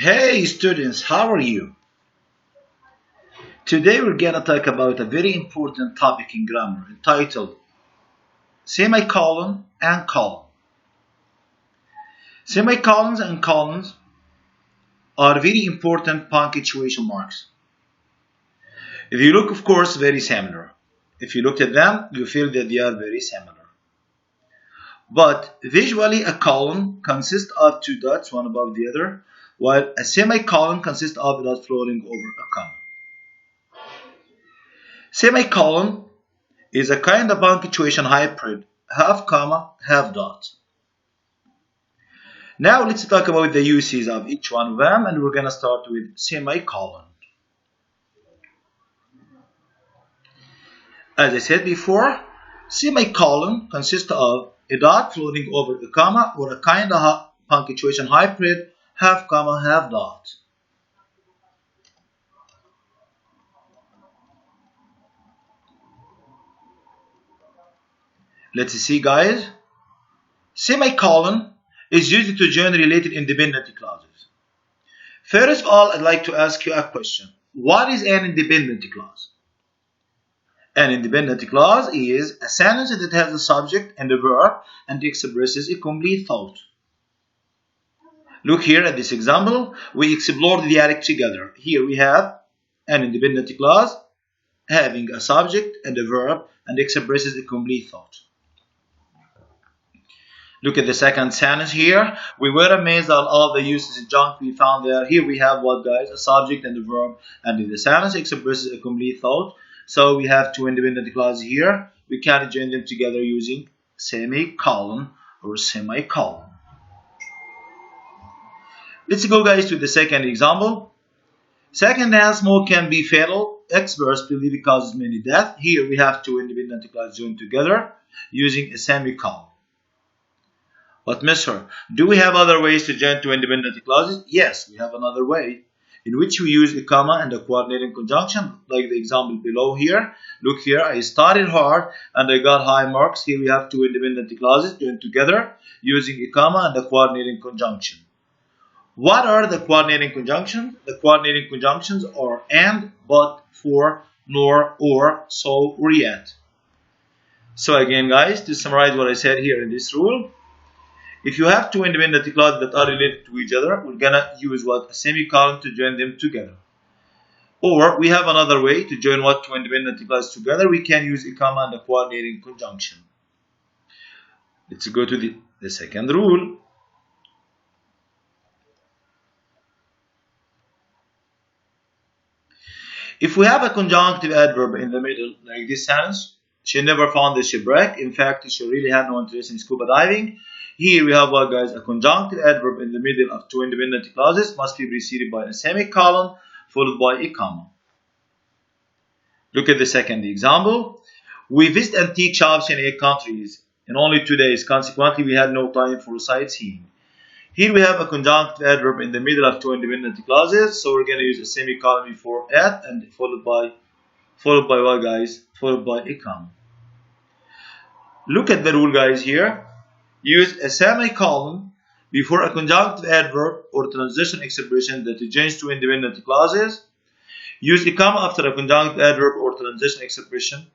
Hey students, how are you? Today we're gonna talk about a very important topic in grammar entitled Semicolon and Colon. Semicolons and colons are very important punctuation marks. If you look, of course, very similar. If you look at them, you feel that they are very similar. But visually, a colon consists of two dots, one above the other, while a semicolon consists of a dot floating over a comma. Semicolon is a kind of punctuation hybrid, half comma, half dot. Now let's talk about the uses of each one of them, and we're going to start with semicolon. As I said before, semicolon consists of a dot floating over the comma or a kind of punctuation hybrid, half comma, half dot. Let's see, guys. Semicolon is used to join related independent clauses. First of all, I'd like to ask you a question. What is an independent clause? An independent clause is a sentence that has a subject and a verb and expresses a complete thought. Look here at this example. We explored the dialect together. Here we have an independent clause having a subject and a verb and expresses a complete thought. Look at the second sentence here. We were amazed at all the uses and junk we found there. Here we have what, guys? A subject and a verb, and in the sentence expresses a complete thought. So we have two independent clauses here. We can join them together using semicolon or semicolon. Let's go, guys, to the second example. Second-hand smoke can be fatal. Experts believe it causes many deaths. Here we have two independent clauses joined together using a semicolon. But mister, do we have other ways to join two independent clauses? Yes, we have another way, in which we use a comma and a coordinating conjunction, like the example below here. Look here, I studied hard and I got high marks. Here we have two independent clauses joined together using a comma and a coordinating conjunction. What are the coordinating conjunctions? The coordinating conjunctions are and, but, for, nor, or, so, or yet. So again, guys, to summarize what I said here in this rule, if you have two independent clauses that are related to each other, we're gonna use what? A semicolon to join them together. Or we have another way to join what? Two independent clauses together. We can use a comma and a coordinating conjunction. Let's go to the second rule. If we have a conjunctive adverb in the middle, like this sentence, she never found the shipwreck. In fact, she really had no interest in scuba diving. Here we have what, guys? A conjunctive adverb in the middle of two independent clauses must be preceded by a semicolon followed by a comma. Look at the second example. We visit antique shops in 8 countries in only 2 days. Consequently, we had no time for sightseeing. Here we have a conjunctive adverb in the middle of two independent clauses, so we're going to use a semicolon before at and followed by what, guys? Followed by a comma. Look at the rule, guys, here. Use a semicolon before a conjunctive adverb or transition expression that joins two independent clauses. Use a comma after a conjunctive adverb or transition expression.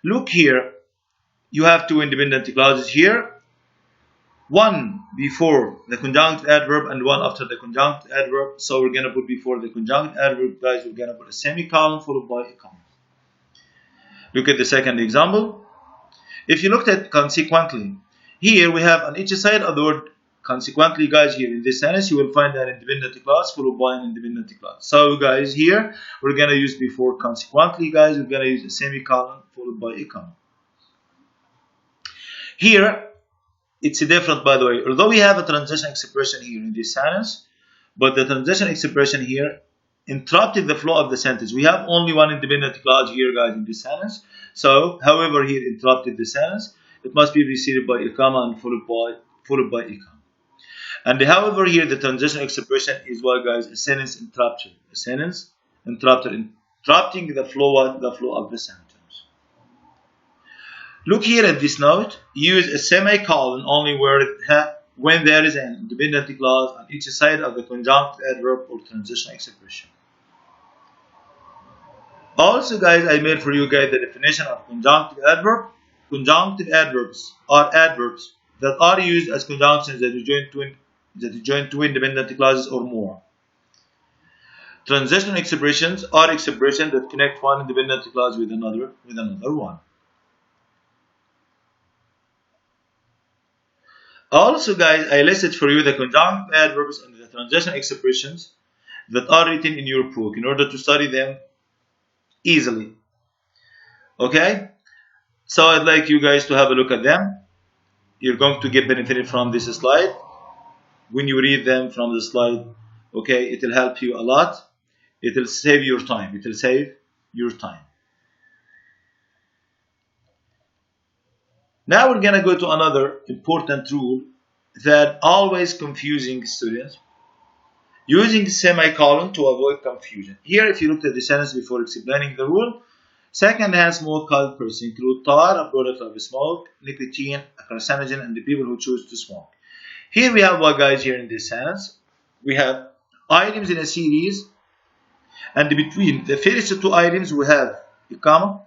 Look here, you have two independent clauses here. One before the conjunctive adverb and one after the conjunctive adverb. So we're going to put before the conjunctive adverb, guys, we're going to put a semicolon followed by a comma. Look at the second example. If you looked at consequently, here we have on each side of the word consequently, guys, here in this sentence, you will find an independent clause followed by an independent clause. So, guys, here we're going to use before consequently, guys, we're going to use a semicolon followed by a comma. Here, it's different, by the way. Although we have a transition expression here in this sentence, but the transition expression here interrupted the flow of the sentence. We have only one independent clause here, guys, in this sentence. So, however, here interrupted the sentence. It must be preceded by a comma and followed by a comma. And however, here the transition expression is what, guys? A sentence interrupter. A sentence interrupter, interrupting the flow of the sentence. Look here at this note. Use a semicolon only where when there is an independent clause on each side of the conjunctive adverb or transition expression. Also, guys, I made for you guys the definition of conjunctive adverb. Conjunctive adverbs are adverbs that are used as conjunctions that join two independent clauses or more. Transitional expressions are expressions that connect one independent clause with another one. Also, guys, I listed for you the conjunctive adverbs and the transitional expressions that are written in your book in order to study them easily. Okay? So I'd like you guys to have a look at them. You're going to get benefited from this slide. When you read them from the slide, okay, it will help you a lot. It will save your time. It will save your time. Now we're going to go to another important rule that always confusing students. Using semicolon to avoid confusion. Here, if you looked at the sentence before explaining the rule, second-hand smoke called person include tar, a product of smoke, nicotine, a carcinogen, and the people who choose to smoke. Here we have what, guys, here in this sentence. We have items in a series, and between the first two items we have a comma,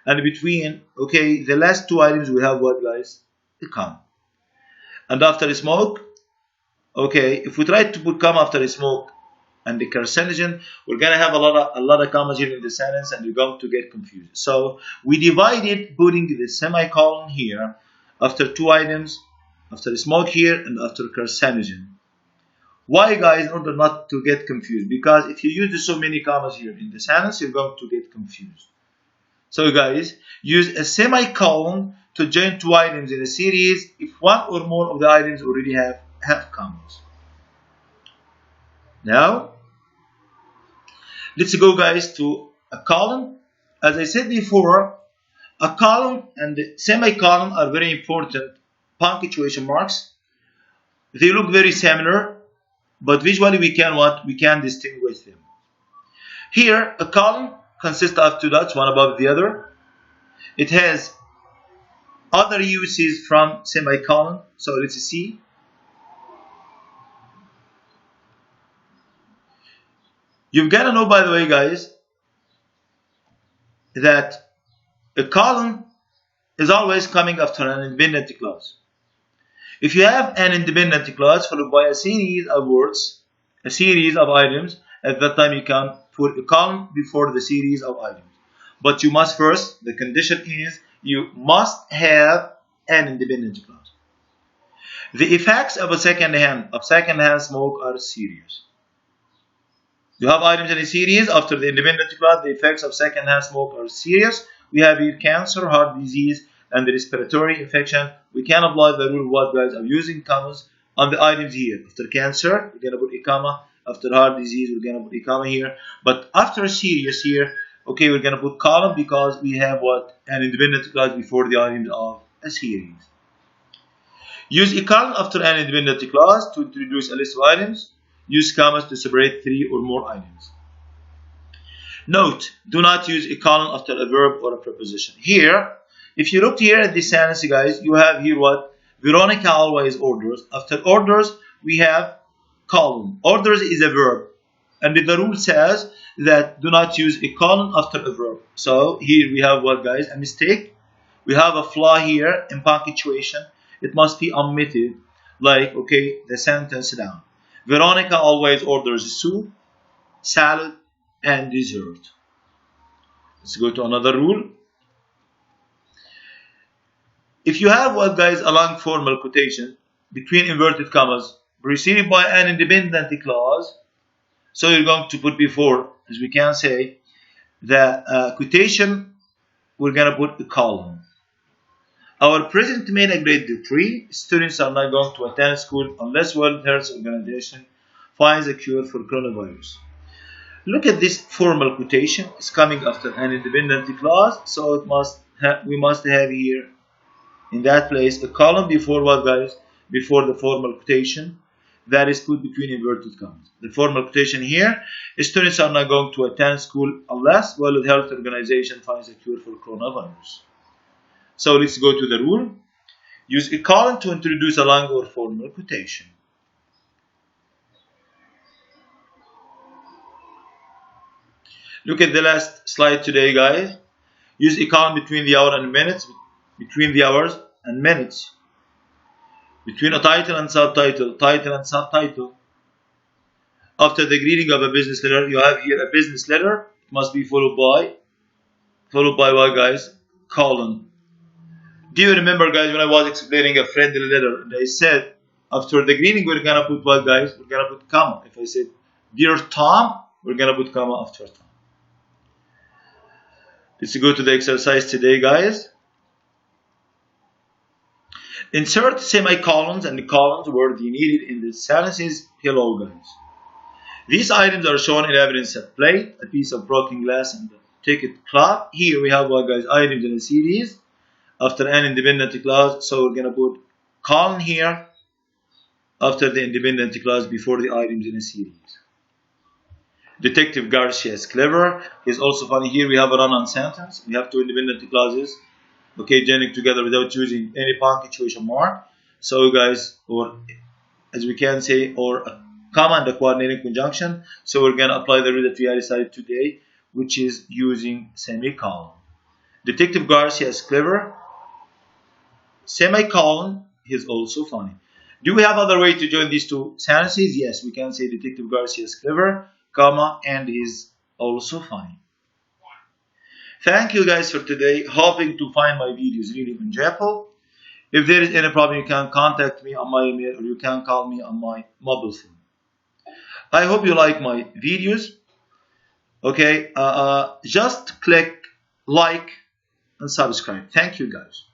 and between, okay, the last two items we have what, guys? A comma. And after smoke, okay, if we try to put comma after smoke and the carcinogen, we're gonna have a lot of commas here in the sentence, and you're going to get confused. So we divided putting the semicolon here after two items, after smoke here, and after carcinogen. Why, guys? In order not to get confused, because if you use so many commas here in the sentence, you're going to get confused. So, guys, use a semicolon to join two items in a series if one or more of the items already have commas. Now, let's go, guys, to a colon. As I said before, a colon and the semicolon are very important punctuation marks. They look very similar, but visually we can distinguish them. Here, a colon consists of two dots, one above the other. It has other uses from semicolon. So let's see. You've got to know, by the way, guys, that a colon is always coming after an independent clause. If you have an independent clause followed by a series of words, a series of items, at that time you can put a colon before the series of items. But you must first, the condition is, you must have an independent clause. The effects of second-hand smoke are serious. You have items in a series after the independent clause. The effects of second-hand smoke are serious. We have here cancer, heart disease, and the respiratory infection. We can apply the rule, what, guys, of using commas on the items here. After cancer, we're going to put a comma. After heart disease, we're going to put a comma here. But after serious here, okay, we're going to put column because we have what? An independent clause before the items of a series. Use a column after an independent clause to introduce a list of items. Use commas to separate three or more items. Note, do not use a colon after a verb or a preposition. Here, if you look here at this sentence, guys, you have here what? Veronica always orders. After orders, we have colon. Orders is a verb. And the rule says that do not use a colon after a verb. So here we have what, guys? A mistake. We have a flaw here in punctuation. It must be omitted. Like, okay, the sentence down. Veronica always orders soup, salad, and dessert. Let's go to another rule. If you have what, guys, a long formal quotation between inverted commas preceded by an independent clause, so you're going to put before, as we can say, the quotation, we're going to put a colon. Our president made a great decree. Students are not going to attend school unless World Health Organization finds a cure for coronavirus. Look at this formal quotation. It's coming after an independent clause, so we must have here in that place a column before what, guys? Before the formal quotation that is put between inverted commas. The formal quotation here: students are not going to attend school unless World Health Organization finds a cure for coronavirus. So let's go to the rule. Use a colon to introduce a long or formal quotation. Look at the last slide today, guys. Use a colon between the hour and minutes, between the hours and minutes, between a title and subtitle, title and subtitle. After the greeting of a business letter, you have here a business letter. It must be followed by what, guys? Colon. Do you remember, guys, when I was explaining a friendly letter, and I said after the greeting we're gonna put what, guys? We're gonna put comma. If I said dear Tom, we're gonna put comma after Tom. Let's go to the exercise today, guys. Insert semicolons and colons where they needed in the sentences. Hello, guys. These items are shown in evidence: a plate, a piece of broken glass, and a ticket cloth. Here we have what, guys? Items in a series after an independent clause. So we're gonna put colon here after the independent clause before the items in a series. Detective Garcia is clever. Is also funny. Here we have a run-on sentence. We have two independent clauses, okay, joining together without using any punctuation mark. So, guys, or as we can say, or a comma and a coordinating conjunction. So we're gonna apply the rule that we decided today, which is using semicolon. Detective Garcia is clever. Semicolon is also funny. Do we have other way to join these two sentences? Yes, we can say Detective Garcia is clever, comma, and is also funny. Thank you, guys, for today. Hoping to find my videos really enjoyable. If there is any problem, you can contact me on my email or you can call me on my mobile phone. I hope you like my videos. Okay, just click like and subscribe. Thank you, guys.